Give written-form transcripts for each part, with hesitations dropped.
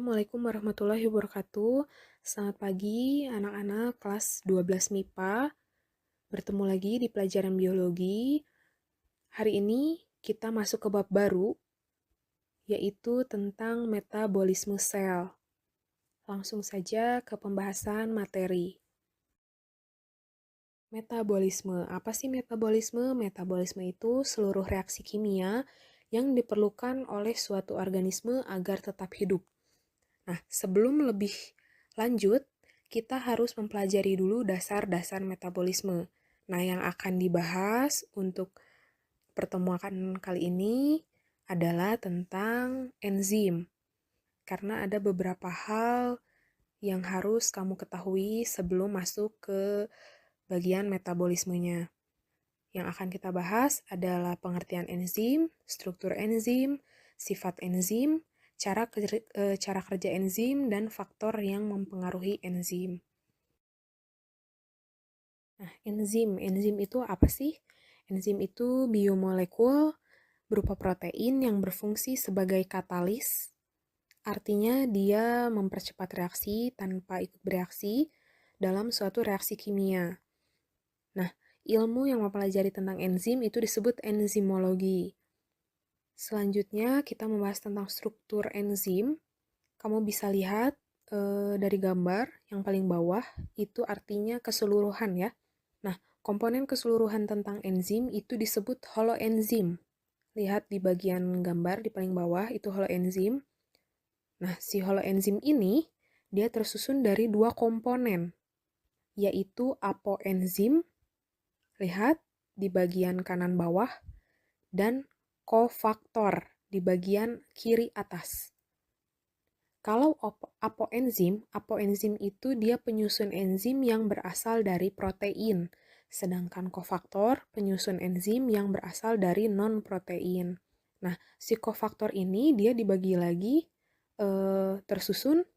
Assalamualaikum warahmatullahi wabarakatuh. Selamat pagi anak-anak kelas 12 MIPA. Bertemu lagi di pelajaran biologi. Hari ini kita masuk ke bab baru, yaitu tentang metabolisme sel. Langsung saja ke pembahasan materi. Metabolisme. Apa sih metabolisme? Metabolisme itu seluruh reaksi kimia yang diperlukan oleh suatu organisme agar tetap hidup. Nah, sebelum lebih lanjut, kita harus mempelajari dulu dasar-dasar metabolisme. Nah, yang akan dibahas untuk pertemuan kali ini adalah tentang enzim. Karena ada beberapa hal yang harus kamu ketahui sebelum masuk ke bagian metabolismenya. Yang akan kita bahas adalah pengertian enzim, struktur enzim, sifat enzim, cara kerja enzim, dan faktor yang mempengaruhi enzim. Nah, enzim itu apa sih? Enzim itu biomolekul berupa protein yang berfungsi sebagai katalis. Artinya dia mempercepat reaksi tanpa ikut bereaksi dalam suatu reaksi kimia. Nah, ilmu yang mempelajari tentang enzim itu disebut enzimologi. Selanjutnya kita membahas tentang struktur enzim. Kamu bisa lihat dari gambar yang paling bawah, itu artinya keseluruhan ya. Nah, komponen keseluruhan tentang enzim itu disebut holoenzim. Lihat di bagian gambar di paling bawah, itu holoenzim. Nah, si holoenzim ini, dia tersusun dari dua komponen, yaitu apoenzim, lihat di bagian kanan bawah, dan kofaktor di bagian kiri atas. Kalau apoenzim itu dia penyusun enzim yang berasal dari protein, sedangkan kofaktor penyusun enzim yang berasal dari non-protein. Nah, si kofaktor ini dia dibagi lagi tersusun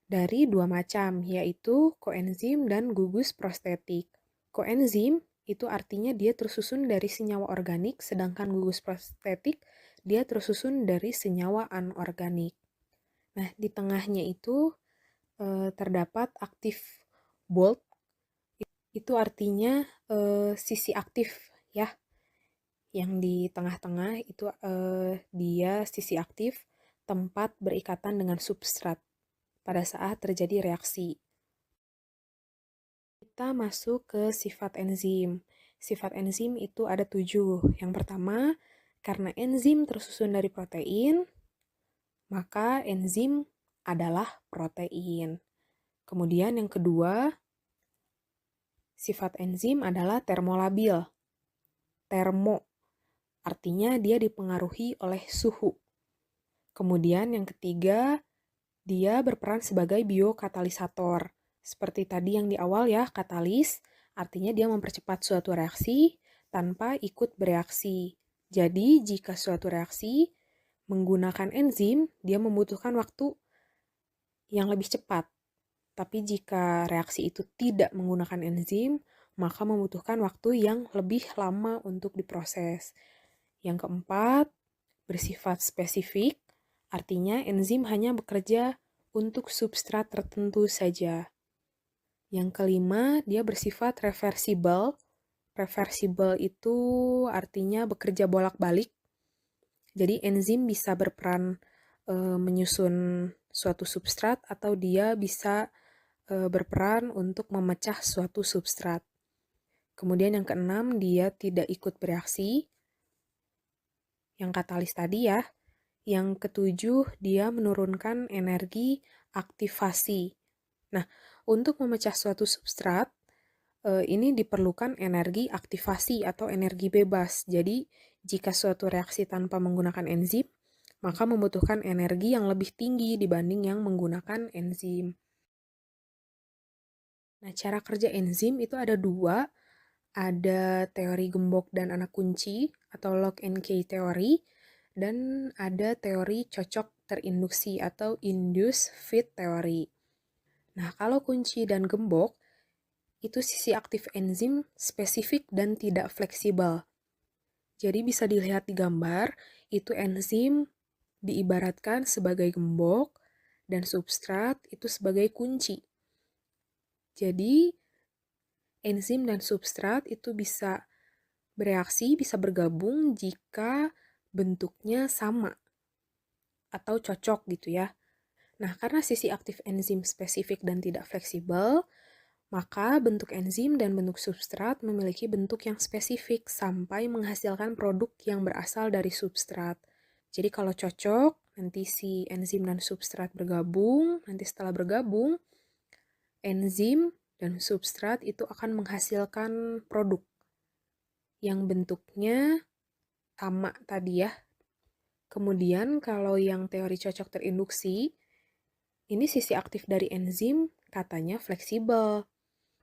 dari dua macam, yaitu koenzim dan gugus prostetik. Koenzim itu artinya dia tersusun dari senyawa organik, sedangkan gugus prostetik dia tersusun dari senyawa anorganik. Nah, di tengahnya itu terdapat aktif bold, itu artinya sisi aktif ya. Yang di tengah-tengah itu dia sisi aktif, tempat berikatan dengan substrat pada saat terjadi reaksi. Kita masuk ke sifat enzim. Sifat enzim itu ada 7. Yang pertama, karena enzim tersusun dari protein, maka enzim adalah protein. Kemudian yang kedua, sifat enzim adalah termolabil. Termo, artinya dia dipengaruhi oleh suhu. Kemudian yang ketiga, dia berperan sebagai biokatalisator. Seperti tadi yang di awal ya, katalis, artinya dia mempercepat suatu reaksi tanpa ikut bereaksi. Jadi, jika suatu reaksi menggunakan enzim, dia membutuhkan waktu yang lebih cepat. Tapi jika reaksi itu tidak menggunakan enzim, maka membutuhkan waktu yang lebih lama untuk diproses. Yang keempat, bersifat spesifik, artinya enzim hanya bekerja untuk substrat tertentu saja. Yang kelima, dia bersifat reversibel. Reversibel itu artinya bekerja bolak-balik. Jadi enzim bisa berperan menyusun suatu substrat atau dia bisa berperan untuk memecah suatu substrat. Kemudian yang keenam, dia tidak ikut bereaksi. Yang katalis tadi ya. Yang ketujuh, dia menurunkan energi aktivasi. Nah, untuk memecah suatu substrat, ini diperlukan energi aktivasi atau energi bebas. Jadi, jika suatu reaksi tanpa menggunakan enzim, maka membutuhkan energi yang lebih tinggi dibanding yang menggunakan enzim. Nah, cara kerja enzim itu ada 2. Ada teori gembok dan anak kunci atau lock and key teori, dan ada teori cocok terinduksi atau induced fit teori. Nah, kalau kunci dan gembok, itu sisi aktif enzim spesifik dan tidak fleksibel. Jadi bisa dilihat di gambar, itu enzim diibaratkan sebagai gembok, dan substrat itu sebagai kunci. Jadi, enzim dan substrat itu bisa bereaksi, bisa bergabung jika bentuknya sama atau cocok gitu ya. Nah, karena sisi aktif enzim spesifik dan tidak fleksibel, maka bentuk enzim dan bentuk substrat memiliki bentuk yang spesifik sampai menghasilkan produk yang berasal dari substrat. Jadi kalau cocok, nanti si enzim dan substrat bergabung, nanti setelah bergabung, enzim dan substrat itu akan menghasilkan produk yang bentuknya sama tadi ya. Kemudian kalau yang teori cocok terinduksi, ini sisi aktif dari enzim katanya fleksibel.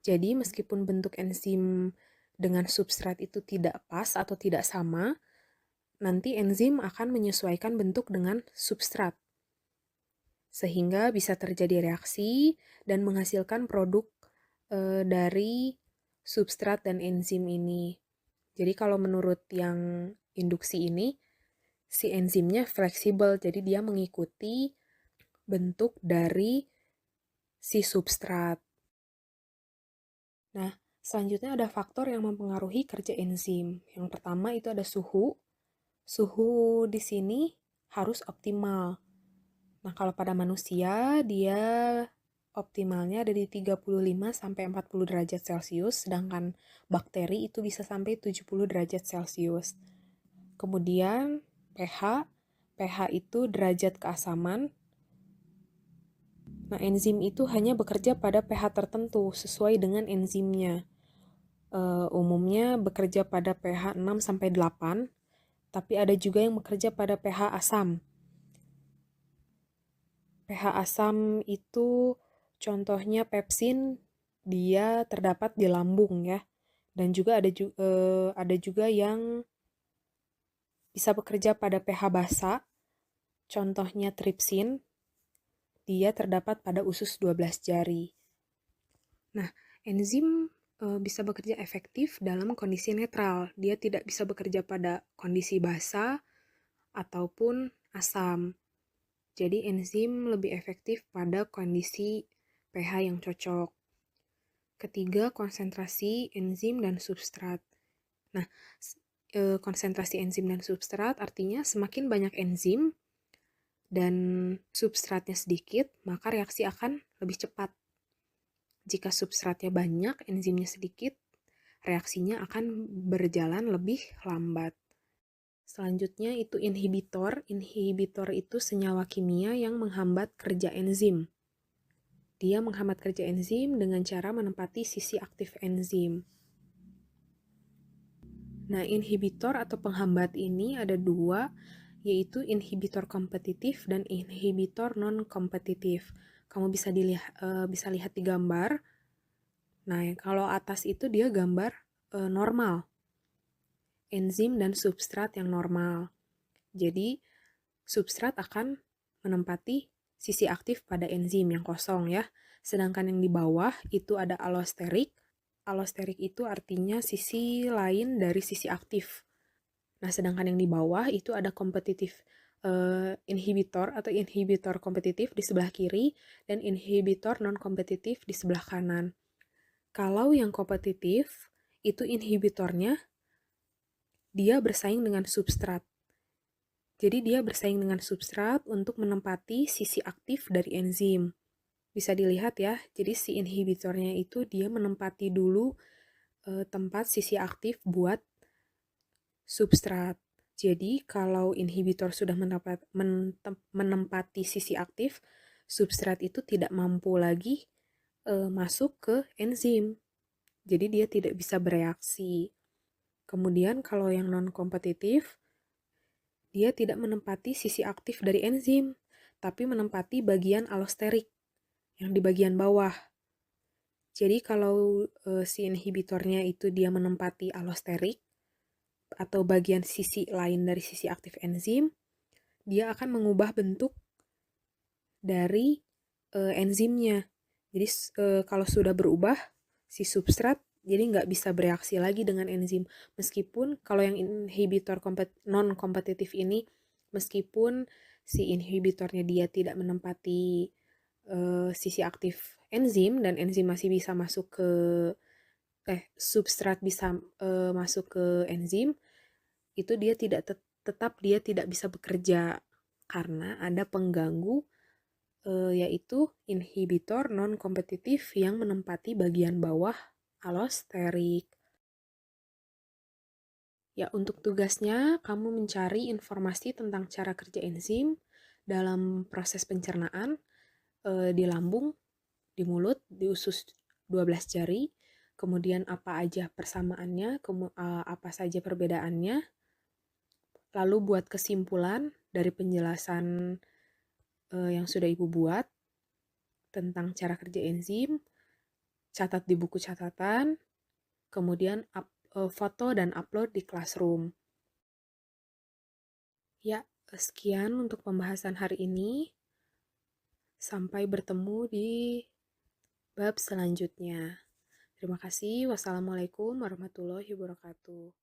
Jadi meskipun bentuk enzim dengan substrat itu tidak pas atau tidak sama, nanti enzim akan menyesuaikan bentuk dengan substrat. Sehingga bisa terjadi reaksi dan menghasilkan produk dari substrat dan enzim ini. Jadi kalau menurut yang induksi ini, si enzimnya fleksibel, jadi dia mengikuti bentuk dari si substrat. Nah, selanjutnya ada faktor yang mempengaruhi kerja enzim. Yang pertama itu ada suhu. Suhu di sini harus optimal. Nah, kalau pada manusia dia optimalnya ada di 35-40 derajat Celcius, sedangkan bakteri itu bisa sampai 70 derajat Celcius. Kemudian pH, pH itu derajat keasaman. Nah, enzim itu hanya bekerja pada pH tertentu sesuai dengan enzimnya. Umumnya bekerja pada pH 6-8, tapi ada juga yang bekerja pada pH asam. pH asam itu contohnya pepsin, dia terdapat di lambung ya. Dan juga ada juga yang bisa bekerja pada pH basa, contohnya tripsin, dia terdapat pada usus 12 jari. Nah, enzim bisa bekerja efektif dalam kondisi netral. Dia tidak bisa bekerja pada kondisi basa ataupun asam. Jadi enzim lebih efektif pada kondisi pH yang cocok. Ketiga, konsentrasi enzim dan substrat. Nah, konsentrasi enzim dan substrat artinya semakin banyak enzim dan substratnya sedikit, maka reaksi akan lebih cepat. Jika substratnya banyak, enzimnya sedikit, reaksinya akan berjalan lebih lambat. Selanjutnya itu inhibitor. Inhibitor itu senyawa kimia yang menghambat kerja enzim. Dia menghambat kerja enzim dengan cara menempati sisi aktif enzim. Nah, inhibitor atau penghambat ini ada dua, yaitu inhibitor kompetitif dan inhibitor non-kompetitif. Kamu bisa lihat di gambar. Nah, kalau atas itu dia gambar normal. Enzim dan substrat yang normal. Jadi, substrat akan menempati sisi aktif pada enzim yang kosong ya. Sedangkan yang di bawah itu ada allosterik. Allosterik itu artinya sisi lain dari sisi aktif. Nah, sedangkan yang di bawah itu ada kompetitif inhibitor atau inhibitor kompetitif di sebelah kiri dan inhibitor non-kompetitif di sebelah kanan. Kalau yang kompetitif, itu inhibitornya dia bersaing dengan substrat. Jadi dia bersaing dengan substrat untuk menempati sisi aktif dari enzim. Bisa dilihat ya, jadi si inhibitornya itu dia menempati dulu tempat sisi aktif buat substrat. Jadi kalau inhibitor sudah menempati sisi aktif, substrat itu tidak mampu lagi masuk ke enzim. Jadi dia tidak bisa bereaksi. Kemudian kalau yang non-kompetitif, dia tidak menempati sisi aktif dari enzim, tapi menempati bagian allosterik yang di bagian bawah. Jadi kalau si inhibitornya itu dia menempati allosterik atau bagian sisi lain dari sisi aktif enzim, dia akan mengubah bentuk dari enzimnya. Jadi kalau sudah berubah, si substrat jadi nggak bisa bereaksi lagi dengan enzim. Meskipun kalau yang inhibitor non-kompetitif ini, meskipun si inhibitornya dia tidak menempati sisi aktif enzim dan enzim masih bisa masuk ke substrat bisa masuk ke enzim, itu dia tetap dia tidak bisa bekerja karena ada pengganggu yaitu inhibitor non-kompetitif yang menempati bagian bawah alosterik. Ya, untuk tugasnya kamu mencari informasi tentang cara kerja enzim dalam proses pencernaan di lambung, di mulut, di usus 12 jari, kemudian apa aja persamaannya, apa saja perbedaannya, lalu buat kesimpulan dari penjelasan yang sudah Ibu buat tentang cara kerja enzim, catat di buku catatan, kemudian foto dan upload di Classroom. Ya, sekian untuk pembahasan hari ini. Sampai bertemu di bab selanjutnya. Terima kasih. Wassalamualaikum warahmatullahi wabarakatuh.